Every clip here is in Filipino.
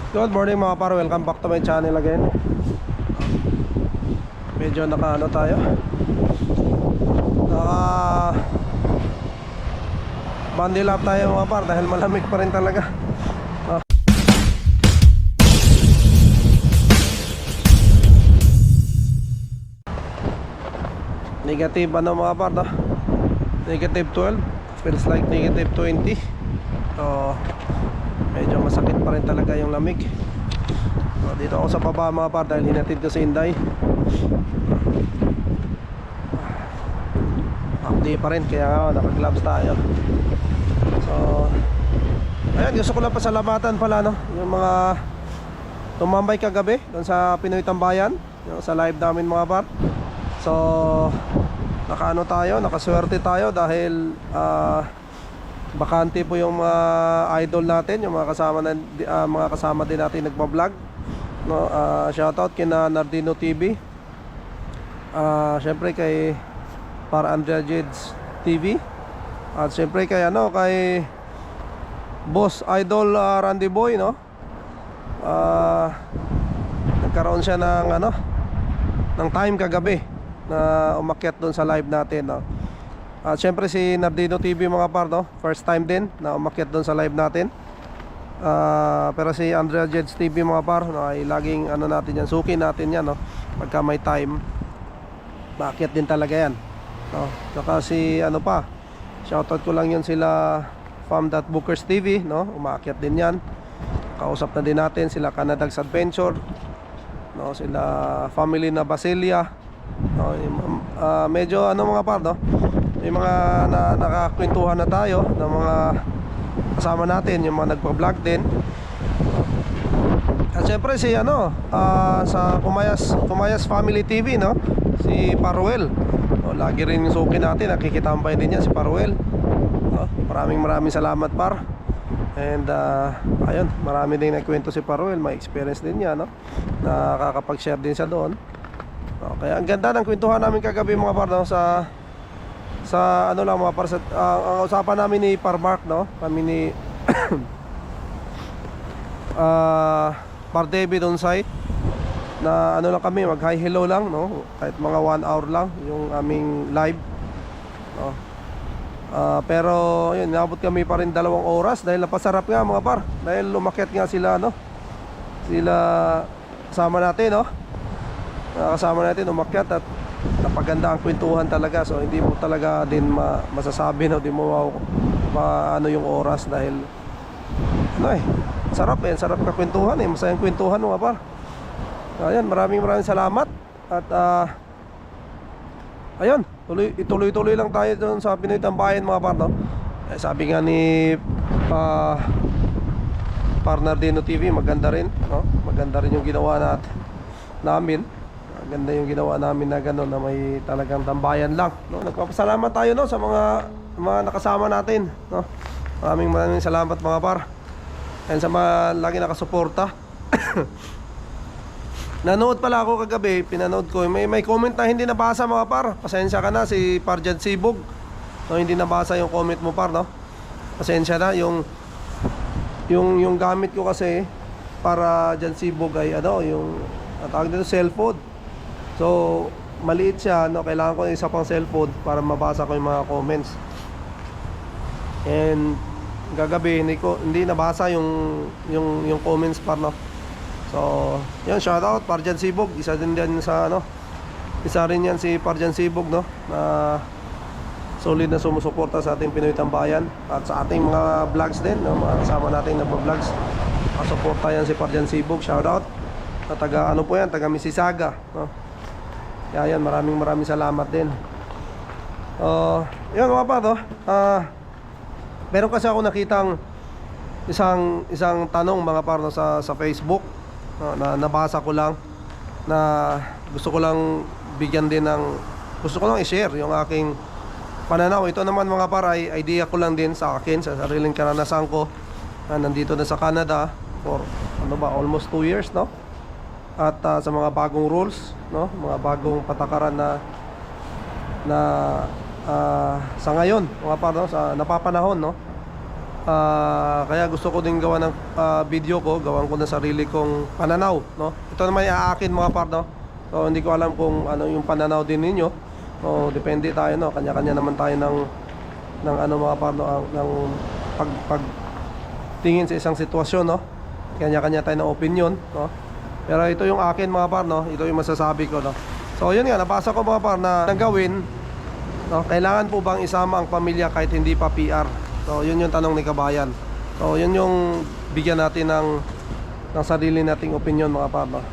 Good morning mga par, welcome back to my channel again. Medyo naka tayo, naka bundle up tayo mga par dahil malamig pa rin talaga. Negative mga par, no? Negative 12, feels like negative 20. So medyo masakit pa rin talaga yung lamig. So, dito ako sa baba mga par dahil hinatid ko si Inday. Update pa rin kaya nga naka-gloves tayo. So ayan, gusto ko lang pasalamatan pala, no, yung mga tumambay kagabi doon sa Pinoy Tambayan, yung sa live namin mga par. So nakaswerte tayo dahil bakante po yung mga idol natin, yung mga kasama din natin nagba-vlog, no. Shoutout kina Nardino TV, syempre kay Para Andrea Jeds TV, at syempre kay Boss Idol Randy Boy, no. Nagkaroon siya ng time kagabi na umakyat doon sa live natin, no. At syempre si Nardino TV mga par, no, first time din na umakyat doon sa live natin. Pero si Andrea Jeds TV mga par, no, ay laging natin yan, suki natin yan, no, pagka may time maakyat din talaga yan, no. Saka si shoutout ko lang yun sila Fam.Bookers TV, no, umaakyat din yan. Kausap na din natin sila Canada's Adventure, no, sila family na Basilia, no. Medyo mga par, no, may mga nakakwentuhan na tayo ng mga kasama natin, yung mga nagpa-vlog din. At syempre si sa Kumayas Family TV, no, si Paruel, no, lagi rin yung suki natin, nakikitambay din yan si Paruel, no. Maraming salamat par. And ayun, marami din nagkwento si Paruel, may experience din niya, no, nakakapag-share din siya doon, no. Kaya ang ganda ng kwentuhan namin kagabi mga par, no, sa lang mga par, ang usapan namin ni Parmark, no, kami ni Par David on site, na lang kami, mag hi hello lang, no, kahit mga 1 hour lang yung aming live, no. Pero yun, naabot kami pa rin 2 oras dahil napasarap nga mga par, dahil lumakyat nga sila, no, sila kasama natin, no, kasama natin umakyat, at napaganda ang kwentuhan talaga. So hindi mo talaga din masasabi, no, di mo yung oras dahil sarap ka kwentuhan, masayang kwentuhan mga par. Ayan, maraming salamat. At ayun, ituloy lang tayo doon sa Pinoy Tambayan mga par, no. Sabi nga ni Partner Dino TV, maganda rin, no, maganda rin yung ginawa namin. Ganda yung ginawa namin na gano'n, na may talagang tambayan lang, no. Nagpapasalamat tayo, no, sa mga nakasama natin, no. Maraming salamat mga par. And sa mga lagi nakasuporta. Nanood pala ako kagabi, pinanood ko, may comment na hindi nabasa mga par. Pasensya ka na, si Parjan Sibog, no, hindi nabasa yung comment mo par, no. Pasensya na, yung gamit ko kasi para Jan Sibog ay yung tawag dito, cellphone. So maliit siya, no, kailangan ko ng isa pang cellphone para mabasa ko yung mga comments. And gagabi hindi nabasa yung comments par, no. So yun, shoutout Parjan Sibog, isa rin yan si Parjan Sibog, no, na solid na sumusuporta sa ating Pinoy Tambayan at sa ating mga vlogs din, no, mga kasama natin na vlogs. Suporta yan si Parjan Sibog, shoutout. Na taga taga Mississauga, no. Kaya yan, maraming salamat din. Yun mga pa, no. Meron kasi ako nakitang isang tanong mga par, no, sa Facebook, no, na nabasa ko lang, na gusto ko lang i-share yung aking pananaw. Ito naman mga par ay idea ko lang din sa akin, sa sariling karanasan ko, na nandito na sa Canada for almost 2 years, no. At sa mga bagong rules, no, mga bagong patakaran na sa ngayon mga par, no, sa napapanahon, no, Kaya gusto ko din gawa ng video ko, gawan ko ng sarili kong pananaw, no? Ito naman aakin mga par, no? So hindi ko alam kung ano yung pananaw din ninyo. So depende tayo, no? Kanya-kanya naman tayo ng ano mga par, no? Ng pag tingin sa isang sitwasyon, no? Kanya-kanya tayo ng opinion, no? Pero ito yung akin mga par, no? Ito yung masasabi ko, no? So yun nga, nabasa ko mga par na gawin, no? Kailangan po bang isama ang pamilya kahit hindi pa PR? So yun yung tanong ni Kabayan. So yun yung bigyan natin ng sarili nating opinion mga par, no?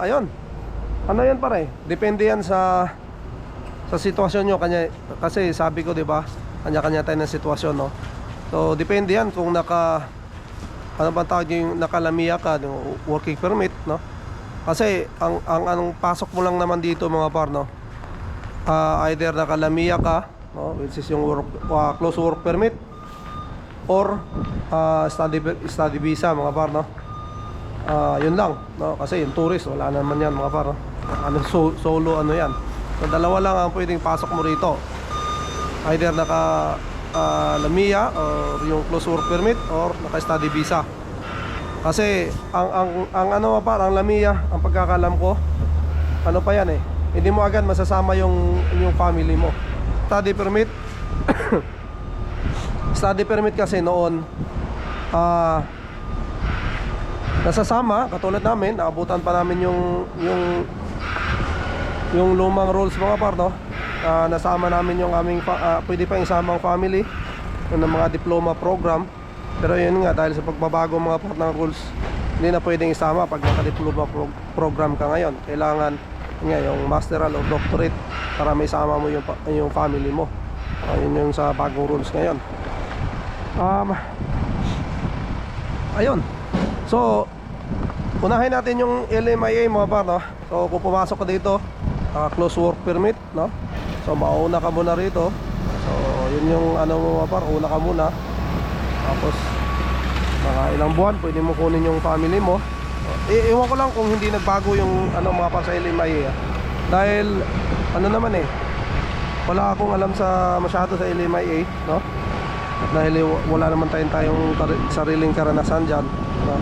Ayun. Ano yan pare? Depende yan sa sitwasyon nyo kanya, kasi sabi ko 'di ba? Kanya-kanya tayo ng sitwasyon, no? So depende yan kung ano ba tawag yung nakalamiya ka, yung working permit, no? Kasi ang pasok mo lang naman dito mga par, no? Either nakalamiya ka, no, which is yung close work permit, or study visa mga par, no? Yun lang, no? Kasi yung tourist wala naman yan mga par, no? Solo ano yan. So dalawa lang ang pwedeng pasok mo rito, either naka lamia or yung close work permit or naka study visa. Kasi ang ano pa, ang lamia, ang pagkakalam ko, ano pa yan hindi mo agad masasama yung family mo. Study permit study permit kasi noon nasasama, katulad namin, naabutan pa namin yung lumang rules mga par, no? Nasama namin yung aming pwede pa isama ang family ng mga diploma program. Pero yun nga, dahil sa pagbabago mga par ng rules, hindi na pwedeng isama pag naka-diploma program ka ngayon. Kailangan nga yung masteral or doctorate para may isama mo yung family mo. Yun yung sa bagong rules ngayon. Ayun. So unahin natin yung LMIA mga par, no? So kung pumasok ka dito, close work permit, no? So mauna ka muna rito. So yun yung ano mo mga par, una ka muna. Tapos mga ilang buwan pwede mo kunin yung family mo. Iwan ko lang kung hindi nagbago yung ano mga par sa LMIA, dahil ano naman wala akong alam masyado sa LMIA, no? At dahil wala naman tayong sariling karanasan dyan, no?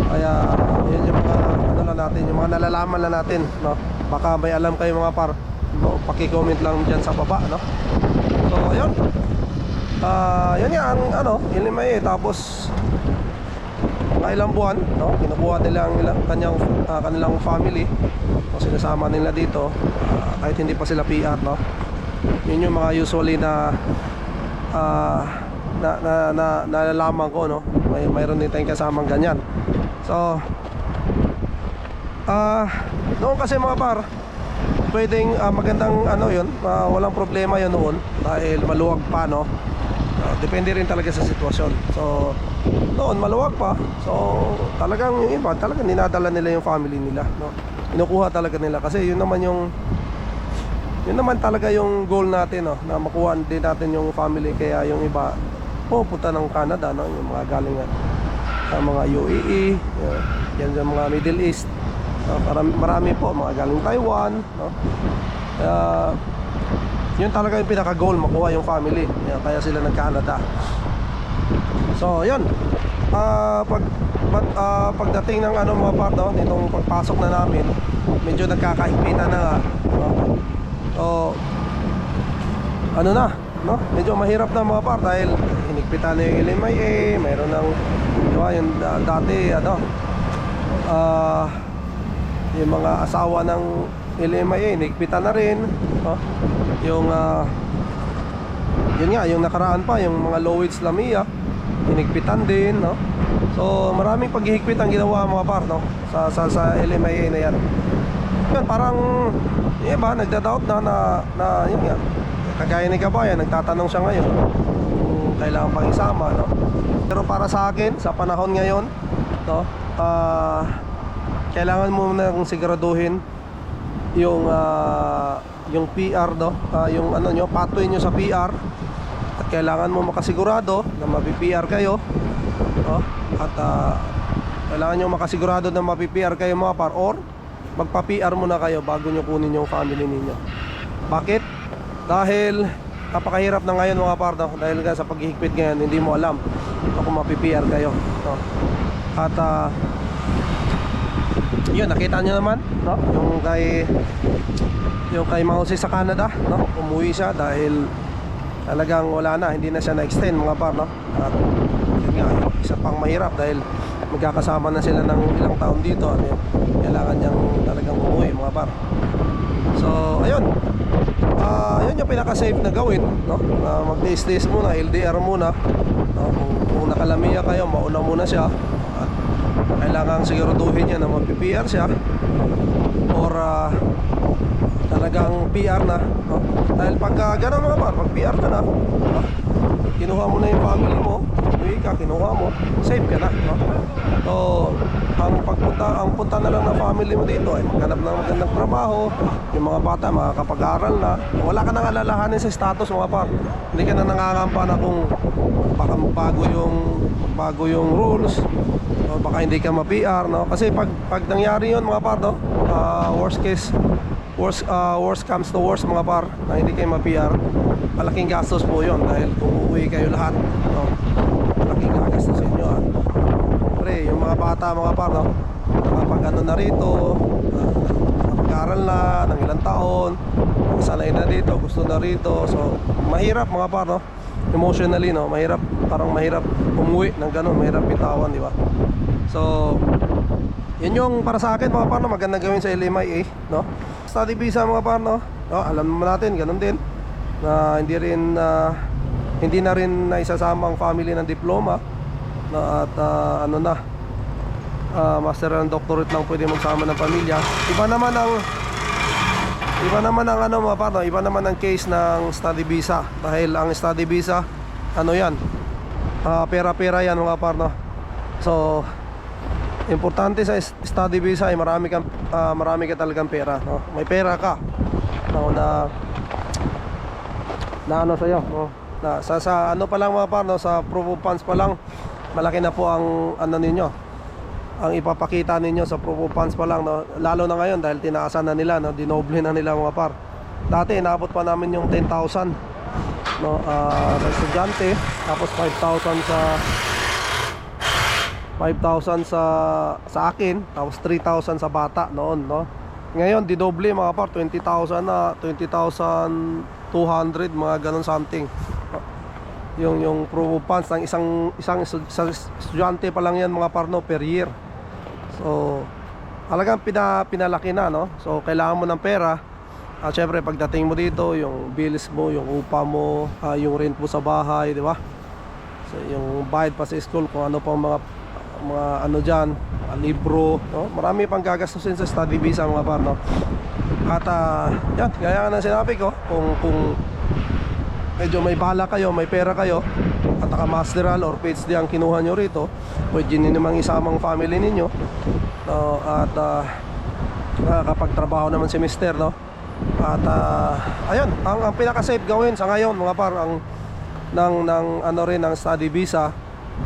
Kaya yun yung mga ano lang natin, yung mga nalalaman lang natin, no? Baka may alam kayo mga par, no? Paki-comment lang dyan sa baba, no? So ayun, yun nga ang ano, LMIA. Tapos mga ilang buwan, no? Kinukuha nila ang kanilang family, o sinasama nila dito, kahit hindi pa sila PR, no? Yun yung mga usually na nalalaman ko, no? Mayroon din tayong kasamang ganyan. So noon kasi mga par, pwedeng magandang ano yun, walang problema yun noon dahil maluwag pa, no? Depende rin talaga sa sitwasyon. So noon maluwag pa, so talagang yung iba talagang dinadala nila yung family nila, no? Kinukuha talaga nila kasi yun naman talaga yung goal natin, no? Na makuha din natin yung family. Kaya yung iba pupunta ng Canada, no? Yung mga galing sa mga UAE, yan yung mga Middle East, no? Marami po mga galing Taiwan, no? Yun talaga yung pinaka goal, makuha yung family. Kaya sila nag-Canada. So yun, pagdating ng ano mga part, no? Nitong pagpasok na namin, medyo nagkakahigpitan na nga, no? So ano na, no? Medyo mahirap na mga par dahil hinigpitan na yung LMIA. Mayroon ng, di ba, yung dati ano, yung mga asawa ng LMIA hinigpitan na rin, no? Yung yun nga, yung nakaraan pa, yung mga Lloyds Lamia hinigpitan din, no? So maraming paghihigpit ang ginawa mga par, no? Sa LMIA na yan. Yun, parang iba nagda-doubt na yun nga, kagaya ni Kabayan, nagtatanong siya ngayon kung kailangan pang isama, no? Pero para sa akin, sa panahon ngayon, no, kailangan mo na siguraduhin yung PR, no? Yung ano nyo, pathway nyo sa PR. At kailangan mo makasigurado na mapi-PR kayo, no? At kailangan nyo makasigurado na mapi-PR kayo mga par, or magpa-PR muna kayo bago nyo kunin yung family ninyo. Bakit? Dahil napakahirap na ngayon mga par, no? Dahil nga sa paghihigpit ngayon, hindi mo alam kung mapi-PR kayo, no? At yun, nakita nyo naman, no? Yung kay Mausi sa Canada, no? Umuwi siya dahil talagang wala na, hindi na siya na-extend mga par, no? At yun nga, isa pang mahirap dahil magkakasama na sila ng ilang taon dito. Ano yun? Kailangan niyang talagang umuwi mga par. So ayun, yun yung pinaka-safe na gawin, no? Mag-taste muna, LDR muna, no? Kung nakalamiya kayo, mauna muna siya. At kailangan siguraduhin niya na mag-PR siya or talagang PR na, no? Dahil pagka gano'n mga par, pag PR ka na, no? Kinuha mo na yung family mo, uwi ka, kinuha mo, safe ka na, no? So ang punta na lang na family mo dito ay maghanap ng magandang trabaho. Yung mga bata makakapag-aral na, wala ka nang alalahanin sa status mga par. Hindi ka na nangangampa na kung baka magbago yung rules, o baka hindi ka ma-PR, no? Kasi pag nangyari yun mga par, no? Worst comes to worst mga par, na hindi kayo ma-PR, malaking gastos po yun. Dahil kung uuwi kayo lahat, no? Malaking gastos sa inyo. Pre, yung mga bata mga par, no? Kapag ano na rito, nakapag-aral na ng ilang taon, sanay na dito, gusto na rito. So mahirap mga par, no? Emotionally, no? Parang mahirap umuwi ng ganun, mahirap bitawan, di ba? So yun yung para sa akin mga par, no? Magandang gawin sa LMIA, no? Study visa mga par, no? Alam naman natin, ganun din na hindi na rin naisasama ang family ng diploma, no? At master and doctorate lang pwede magsama ng pamilya. Iba naman ang ano mga par, no? Iba naman ang case ng study visa. Dahil ang study visa, ano yan, pera-pera yan mga par, no? So importante sa study visa ay marami ka talagang pera, no? May pera ka, no, na ano sa'yo, no? Sa ano pa lang mga par, no? Sa proof of funds pa lang, malaki na po ang ano ninyo, ang ipapakita ninyo sa proof of funds pa lang, no? Lalo na ngayon dahil tinaasan na nila, no? Dinoble na nila mga par. Dati inabot pa namin yung 10,000, no? Sa estudyante, tapos 5,000 sa akin, tapos 3,000 sa bata noon, no? Ngayon didoble mga par, 20,000 na, 20,200 mga ganun something. Yung proof of funds ng isang estudyante pa lang yan mga par, no, per year. So talagang pinalaki na, no? So kailangan mo ng pera. Syempre pagdating mo dito, yung bills mo, yung upa mo, yung rent mo sa bahay, di ba? So yung bayad pa sa school, kung ano pang mga ano dyan, libro, no? Marami pang gagastusin sa study visa mga par, no? At yan, gaya nga na sinabi ko, kung medyo may bala kayo, may pera kayo, at naka-masteral or PhD ang kinuha nyo rito, pwede nyo namang isamang family ninyo, no? At nakakapagtrabaho naman si mister, no? At ayun, ang pinaka-safe gawin sa ngayon mga par, ng ano rin, ng study visa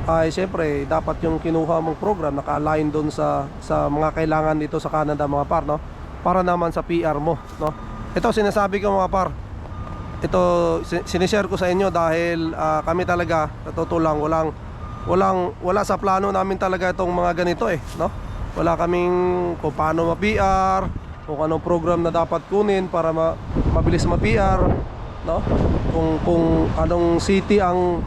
ay siyempre dapat yung kinuha mong program naka-align doon sa mga kailangan dito sa Canada mga par, no? Para naman sa PR mo, no? Ito sinasabi ko mga par, ito sinishare ko sa inyo dahil kami talaga sa totoo lang wala sa plano namin talaga itong mga ganito, no? Wala kaming kung paano ma-PR, kung anong program na dapat kunin para mabilis ma-PR, no? Kung anong city ang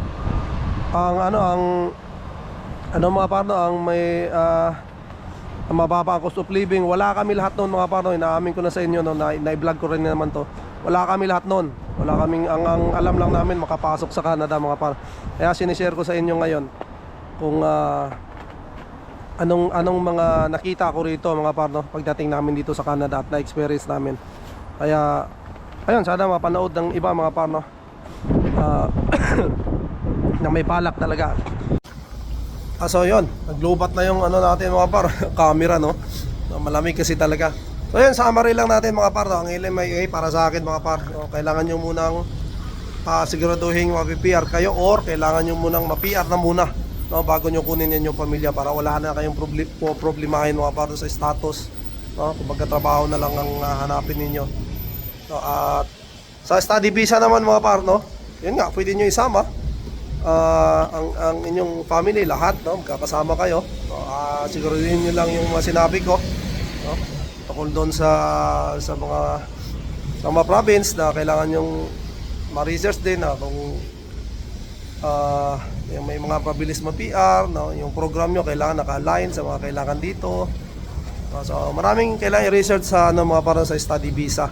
mga parno ang may mababa ang cost of living. Wala kami lahat noon mga parno. Inaamin ko na sa inyo, no, na-vlog ko rin naman to. Wala kami lahat noon. Wala kaming, ang alam lang namin makapasok sa Canada mga parno. Kaya sinishare ko sa inyo ngayon kung anong mga nakita ko rito mga parno pagdating namin dito sa Canada at na-experience namin. Kaya ayun, sana mapanood ng iba mga parno na may balak talaga. So yun, naglubat na yung ano natin mga par, camera, no? Malamig kasi talaga. So yun, summary lang natin mga par, no? Ang LMIA para sa akin mga par, no? Kailangan nyo munang siguraduhin ma-PR kayo, or kailangan nyo munang ma-PR na muna, no? Bago nyo kunin yan yung pamilya, para wala na kayong problemahin mga par sa status, no? Kung magkatrabaho na lang ang hanapin ninyo, no? At Sa study visa naman mga par, no? Yun nga, pwede nyo isama ang inyong family, lahat, no? Magkakasama kayo. So, siguraduhin nyo lang yung mga sinabi ko, no? Tukol doon sa mga province na kailangan yung ma-research din na kung yung may mga pabilis ma-PR, no? Yung program nyo kailangan naka-align sa mga kailangan dito. So maraming kailangan i-research sa mga para sa study visa.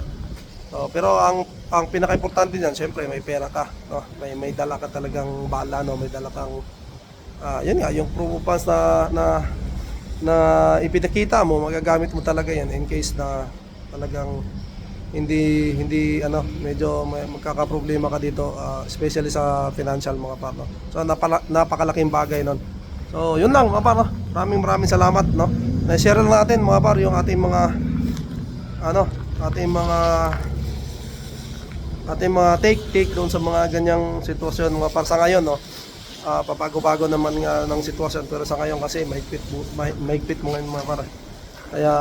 So, pero ang pinaka-importante niyan, syempre may pera ka, no? May dala ka talagang bala, no? May dala kang yun nga, yung proof of funds na ipinakita mo, magagamit mo talaga yan in case na talagang hindi medyo magkakaproblema ka dito, especially sa financial mga partner. So napakalaking bagay nun. So yun lang mga partner. Maraming salamat, no. Na-share lang natin mga par yung ating mga take doon sa mga ganyang sitwasyon mga par sa ngayon, no. Papago-bago naman nga ng sitwasyon, pero sa ngayon kasi mahigpit mo ngayon mga par. Kaya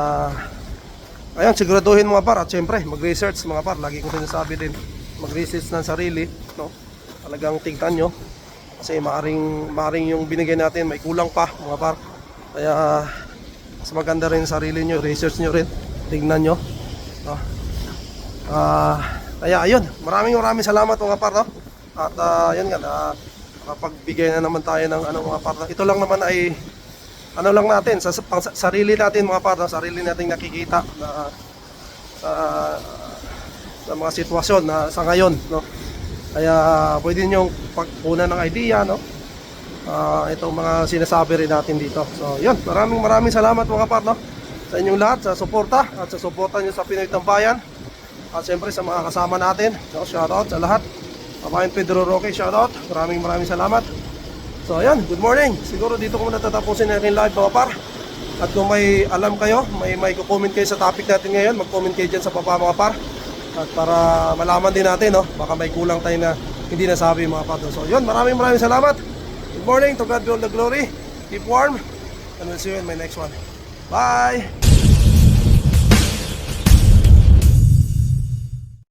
ayun, siguraduhin mga par, at syempre mag-research mga par, lagi ko sinasabi din, mag-research ng sarili, no? Talagang tignan nyo kasi maaring yung binigay natin may kulang pa mga par. Kaya mas maganda rin sarili nyo, research nyo rin, tignan nyo, no? Kaya ayun, maraming salamat mga par, no? At yun nga, nakapagbigay na naman tayo ng mga par. Ito lang naman ay lang natin sa sarili natin mga par, sarili nating nakikita na sa mga sitwasyon na sa ngayon, no. Kaya pwede niyo pagkunan ng idea, no. Itong mga sinasabi rin natin dito. So yun, maraming salamat mga par, no, sa inyong lahat, sa suporta at sa suporta niyo sa Pinoy Tambayan. At siyempre sa mga kasama natin, no, shoutout sa lahat. Kabayan Pedro Roque, shoutout. Maraming salamat. So ayan, good morning. Siguro dito ko muna tatapusin na aking live mga par. At kung may alam kayo, may comment kayo sa topic natin ngayon, mag-comment kayo dyan sa baba mga par. At para malaman din natin, no, baka may kulang tayo na hindi nasabi mga par. So yun, maraming salamat. Good morning, to God be all the glory. Keep warm, and we'll see you in my next one. Bye!